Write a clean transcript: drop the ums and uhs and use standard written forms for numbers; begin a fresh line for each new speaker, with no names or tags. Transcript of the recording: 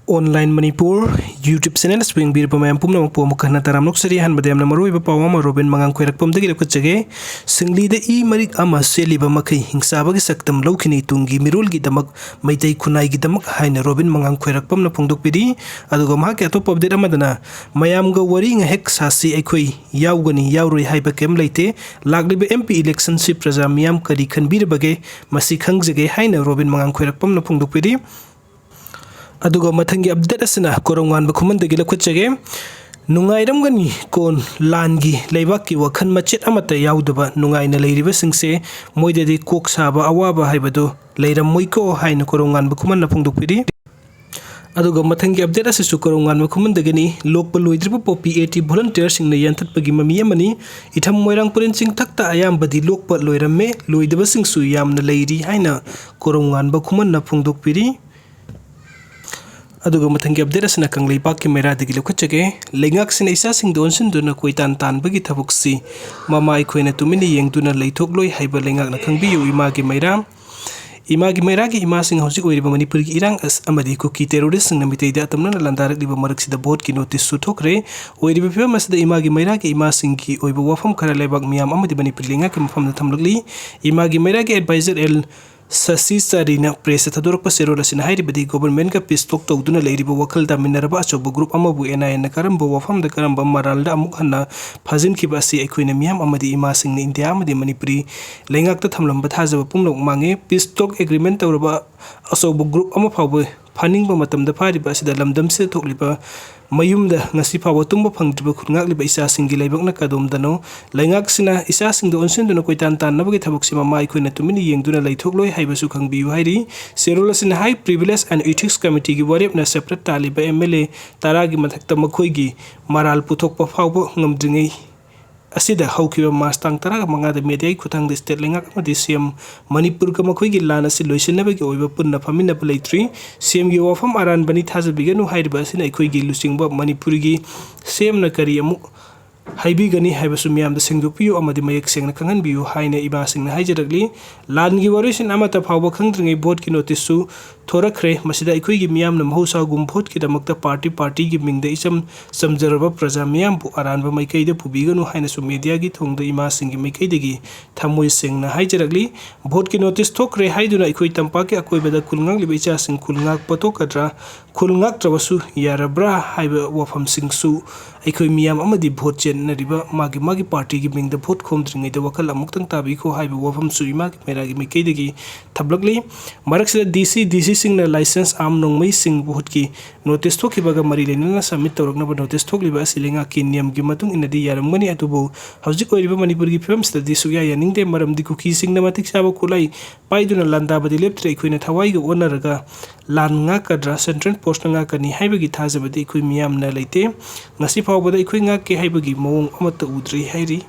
Online Manipur YouTube channel swing bir pamam pumna po mukana taram luxury han badam na maruiba pawama robin mangang khwerak pom dagi lekut jage Singli da E Marik ama chelliba makhei Hingchaba gi saktam loukhini tunggi mirol gidamak Meitei Khunai gidamak haina robin mangang khwerak pom na phongdok pidi aduga ma ka top update amadana mayam ga wari nga hek sasi aikhoi yaugani yauroi haiba kem leite lagliba MP election si praja miyam kari khanbir bage masi khangjage haina robin mangang khwerak pom na phongdok pidi aduga mathangi update asina korongan bakhuman dagi lakhutchage nungairam gani kon langi leibaki wakhan machet amata yaudaba nungaina leiriba singse moidedi kok saba awaba haibadu leiram moiko haina korongan bakhuman na phongdokpiri aduga mathangi update asisu korongan bakhuman dagani lokpa loidriba popi 80 volunteer singna yanthatpagi mami amani itham moirang purin sing thakta ayambadi lokpa loiramme loidaba singsu yamna leiri haina korongan bakhuman na phongdokpiri aduga mathangi update asina kanglei pakki mera dagi lokhachage lengak sina isa sing don sin duna koitan tan bagi thabuksi mama ikhoina tumini yengduna leithokloi haiba lengak na khangbiyu imagi mera gi ima sing hojik oiriba manipur gi irang as amadi kuki terrorist sing namitei da tamna landarak liba marak sida board ki notice su thokre oiriba phiba masda imagi mera gi ima sing gi oiba wafam khara lebak miyam amadi manipur lengak ki mafam na thamlagli imagi mera gi advisor el Sasi Sarina press Tadorok Pasero Lasin Haidibadi government ka pistok to duna leiriba wakal da minerba achobo group amabu NIN na karamba wafam da karamba maralda amuk hanna phajin ki basi ekhoina miyam amadi ima sing ni India amadi Manipuri lengak ta thamlamba thajaba pumlok mange pistok agreement tawraba achobo group ama phawbe phaning ba matam da phariba asida lamdam se thokliba mayumda ngasi phawa tumba phangdriba khungak liba isa singi leibak na kadom dano lengak sina isa sing do onsen duna koitan tan nabagi thabuk sima mai khoina tumini yengduna leithokloi haibasu khangbiu hairi serula sina high privilege and ethics committee gi warep na separate taliba MLA taragi mathakta makhoi gi maral puthok pa phawbo ngamdringai asida haukiba mastang taraga mangada media khutang de state lengak amadi CM Manipur ka makhoi gi lana si loisinabagi oiba punna famina palaitri CM gi wafam aran bani thajabiganu haiba asina ekhoi gi lusingba Manipur gi CM na kari amuk haibi gani haibasu miyam da singdupiyu amadi mayek sengna kangan biyu haina iba singna haijaragli lan gi warisin amata phawba khangdringai board ki notice su thorakre masida ekhoi gi miyam na mahusa gum vote ki damakta party gi mingda isam samjaraba praja miyam bu aranba maikei da pubiganu haina su media gi thongda ima singi maikei dagi thamoi sengna haijaragli vote ki notice thokre haiduna ekhoi tampa ki akoi bada kulngang liba icha sing kulngak patokadra kulngak trabasu yarabra haiba wafam singsu ekhoi miyam amadi vote nariba magi party gi mingda vote khomdringai da wakal amuktang tabi ko haiba wafam su ima ki mera gi maikei dagi thablakli maraksida DC sing na license am nongmai sing vote ki notice thokibaga mari lenana submit tawrakna ba notice thokliba asilenga ki niyam gi matung inadi yaramgani atubu hojik oiriba Manipur gi film study su ya yaningde maramdi kuki sing na matik saba kulai paiduna landa badi leptre ikhoina thawai ga onaraga lan nga kadra central post nga kani haiba gi thajabadi ikhoi miyam na leite ngasi phawbada ikhoi nga ke haiba gi mawong amata udri hairi